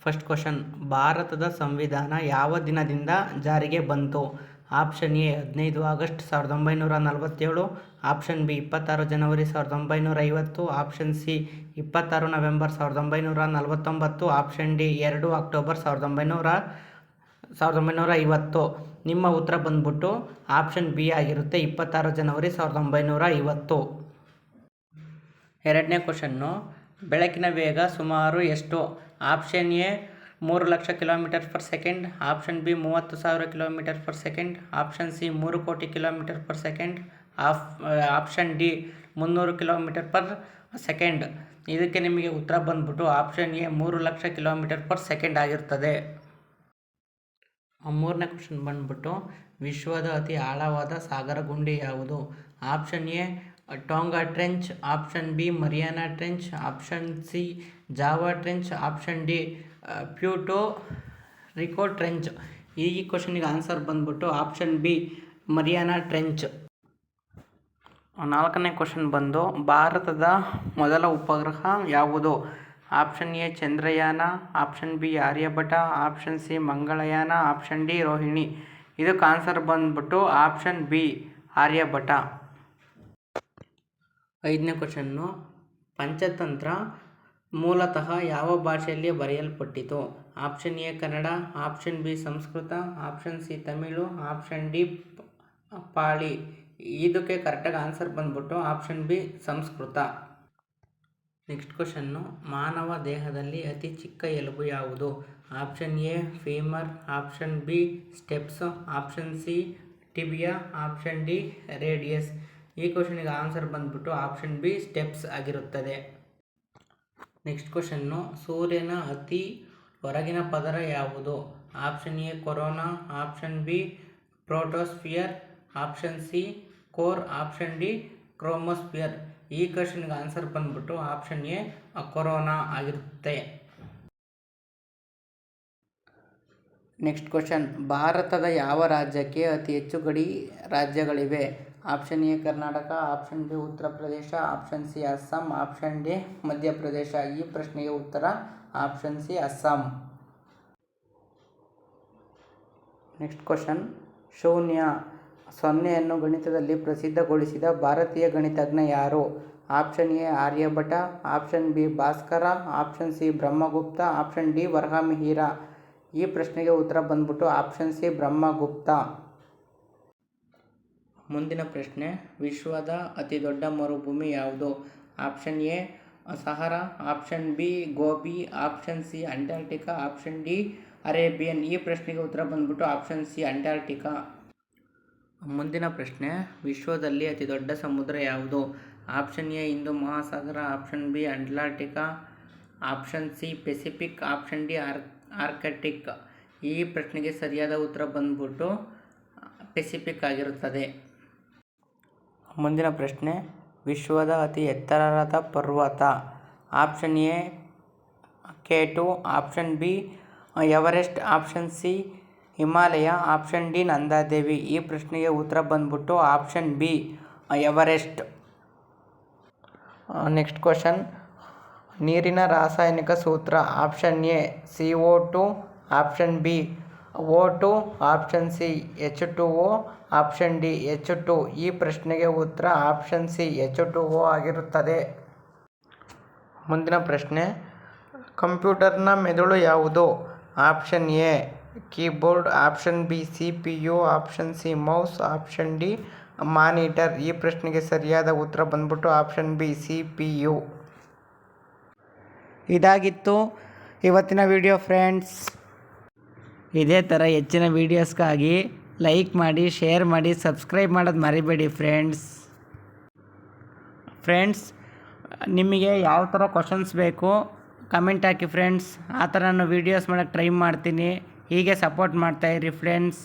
First question, ಭಾರತದ ಸಂವಿಧಾನ ಯಾವ ದಿನದಿಂದ ಜಾರಿಗೆ ಬಂತು? Option A 15 August 1947, option B 26 January 1950, option C 26 November 1949, option D 2 October 1950. ನಿಮ್ಮ ಉತ್ತರ ಬಂದ್ಬಿಟ್ಟು ಆಪ್ಷನ್ ಬಿ ಆಗಿರುತ್ತೆ, 26 ಜನವರಿ 1950. ಎರಡನೇ ಕ್ವಶನ್ನು, ಬೆಳಕಿನ ವೇಗ ಸುಮಾರು ಎಷ್ಟು? Option A 3,00,000 km/s, option B 30,000 km/s, option C 3,00,00,000 km/s, option D 300 km/s. ಇದಕ್ಕೆ ನಿಮಗೆ ಉತ್ತರ ಬಂದ್ಬಿಟ್ಟು ಆಪ್ಷನ್ ಎ 3,00,000 km/s ಆಗಿರ್ತದೆ. ಮೂರನೇ ಕ್ವಶನ್ ಬಂದ್ಬಿಟ್ಟು, ವಿಶ್ವದ ಅತಿ ಆಳವಾದ ಸಾಗರ ಗುಂಡಿ ಯಾವುದು? Option A Tonga trench, option B Mariana trench, option C Java trench, option D Puerto Rico trench. ಈ ಕ್ವಶನಿಗೆ ಆನ್ಸರ್ ಬಂದ್ಬಿಟ್ಟು ಆಪ್ಷನ್ ಬಿ ಮರಿಯಾನಾ ಟ್ರೆಂಚ್. ನಾಲ್ಕನೇ ಕ್ವಶನ್ ಬಂದು, ಭಾರತದ ಮೊದಲ ಉಪಗ್ರಹ ಯಾವುದು? Option A Chandrayaan, option B Aryabhata, option C Mangalyaan, option D Rohini. ಇದಕ್ಕೆ ಆನ್ಸರ್ ಬಂದ್ಬಿಟ್ಟು ಆಪ್ಷನ್ ಬಿ ಆರ್ಯಭಟ. ಐದನೇ ಕ್ವಶನ್ನು, ಪಂಚತಂತ್ರ ಮೂಲತಃ ಯಾವ ಭಾಷೆಯಲ್ಲಿ ಬರೆಯಲ್ಪಟ್ಟಿತು? Option A Kannada, option B Sanskrit, option C Tamil, option D Pali. ಇದಕ್ಕೆ ಕರೆಕ್ಟಾಗಿ ಆನ್ಸರ್ ಬಂದ್ಬಿಟ್ಟು option B Sanskrit. Next question, ಮಾನವ ದೇಹದಲ್ಲಿ ಅತಿ ಚಿಕ್ಕ ಎಲುಬು ಯಾವುದು? Option A femur, option B stapes, option C tibia, option D radius. ಈ ಕ್ವಶನಿಗೆ ಆನ್ಸರ್ ಬಂದ್ಬಿಟ್ಟು ಆಪ್ಷನ್ ಬಿ ಸ್ಟೆಪ್ಸ್ ಆಗಿರುತ್ತದೆ. ನೆಕ್ಸ್ಟ್ ಕ್ವಶನ್ನು, ಸೂರ್ಯನ ಅತಿ ಹೊರಗಿನ ಪದರ ಯಾವುದು? Option A corona, option B photosphere, option C core, option D ಕ್ರೋಮೋಸ್ಫಿಯರ್. ಈ ಕ್ವಶನ್ಗೆ ಆನ್ಸರ್ ಬಂದ್ಬಿಟ್ಟು ಆಪ್ಷನ್ ಎ ಕೊರೋನಾ ಆಗಿರುತ್ತೆ. ನೆಕ್ಸ್ಟ್ ಕ್ವಶನ್, ಭಾರತದ ಯಾವ ರಾಜ್ಯಕ್ಕೆ ಅತಿ ಹೆಚ್ಚು ಗಡಿ ರಾಜ್ಯಗಳಿವೆ? Option A Karnataka, option B Uttar Pradesh, option C Assam, option D Madhya Pradesh. ಈ ಪ್ರಶ್ನೆಗೆ ಉತ್ತರ option C Assam. Next question, ಶೂನ್ಯ ಸೊನ್ನೆಯನ್ನು ಗಣಿತದಲ್ಲಿ ಪ್ರಸಿದ್ಧಗೊಳಿಸಿದ ಭಾರತೀಯ ಗಣಿತಜ್ಞ ಯಾರು? Option A Aryabhata, option B Bhaskara, option C Brahmagupta, option D Varahamihira. ಈ ಪ್ರಶ್ನೆಗೆ ಉತ್ತರ ಬಂದ್ಬಿಟ್ಟು ಆಪ್ಷನ್ ಸಿ ಬ್ರಹ್ಮಗುಪ್ತ. ಮುಂದಿನ ಪ್ರಶ್ನೆ, ವಿಶ್ವದ ಅತಿ ದೊಡ್ಡ ಮರುಭೂಮಿ ಯಾವುದು? Option A Sahara, option B gobi, option C Antarctica, option D Arabian. ಈ ಪ್ರಶ್ನೆಗೆ ಉತ್ತರ ಬಂದ್ಬಿಟ್ಟು ಆಪ್ಷನ್ ಸಿ ಅಂಟಾರ್ಟಿಕಾ. ಮುಂದಿನ ಪ್ರಶ್ನೆ, ವಿಶ್ವದಲ್ಲಿ ಅತಿ ದೊಡ್ಡ ಸಮುದ್ರ ಯಾವುದು? Option A Hindu Mahasagara, option B ಅಟ್ಲಾಂಟಿಕಾ, option C Pacific, option D Arctic. ಈ ಪ್ರಶ್ನೆಗೆ ಸರಿಯಾದ ಉತ್ತರ ಬಂದ್ಬಿಟ್ಟು ಪೆಸಿಫಿಕ್ ಆಗಿರುತ್ತದೆ. ಮುಂದಿನ ಪ್ರಶ್ನೆ, ವಿಶ್ವದ ಅತಿ ಎತ್ತರವಾದ ಪರ್ವತ? Option A K2, option B Everest, option C Himalaya, option D Nanda Devi. ಈ ಪ್ರಶ್ನೆಗೆ ಉತ್ತರ ಬಂದ್ಬಿಟ್ಟು option B Everest. Next question, ನೀರಿನ ರಾಸಾಯನಿಕ ಸೂತ್ರ? Option A CO2, option B O2, option C H2O, option D H2. ಈ ಪ್ರಶ್ನೆಗೆ ಉತ್ತರ ಆಪ್ಷನ್ ಸಿ H2O ಆಗಿರುತ್ತದೆ. ಮುಂದಿನ ಪ್ರಶ್ನೆ, ಕಂಪ್ಯೂಟರ್ನ ಮೆದುಳು ಯಾವುದು? Option A keyboard, option B CPU, option C mouse, option D monitor. ಈ ಪ್ರಶ್ನೆಗೆ ಸರಿಯಾದ ಉತ್ತರ ಬಂದ್ಬಿಟ್ಟು ಆಪ್ಷನ್ ಬಿ CPU. ಇದಾಗಿತ್ತು ಇವತ್ತಿನ ವಿಡಿಯೋ ಫ್ರೆಂಡ್ಸ್. ಇದೇ ಥರ ಹೆಚ್ಚಿನ ವೀಡಿಯೋಸ್ಗಾಗಿ ಲೈಕ್ ಮಾಡಿ, ಶೇರ್ ಮಾಡಿ, ಸಬ್ಸ್ಕ್ರೈಬ್ ಮಾಡೋದು ಮರಿಬೇಡಿ ಫ್ರೆಂಡ್ಸ್. ನಿಮಗೆ ಯಾವ ಥರ ಕ್ವಶನ್ಸ್ ಬೇಕು ಕಮೆಂಟ್ ಹಾಕಿ ಫ್ರೆಂಡ್ಸ್. ಆ ಥರ ನಾನು ವೀಡಿಯೋಸ್ ಮಾಡೋಕ್ಕೆ ಟ್ರೈ ಮಾಡ್ತೀನಿ. ಹೀಗೆ ಸಪೋರ್ಟ್ ಮಾಡ್ತಾಯಿರಿ ಫ್ರೆಂಡ್ಸ್.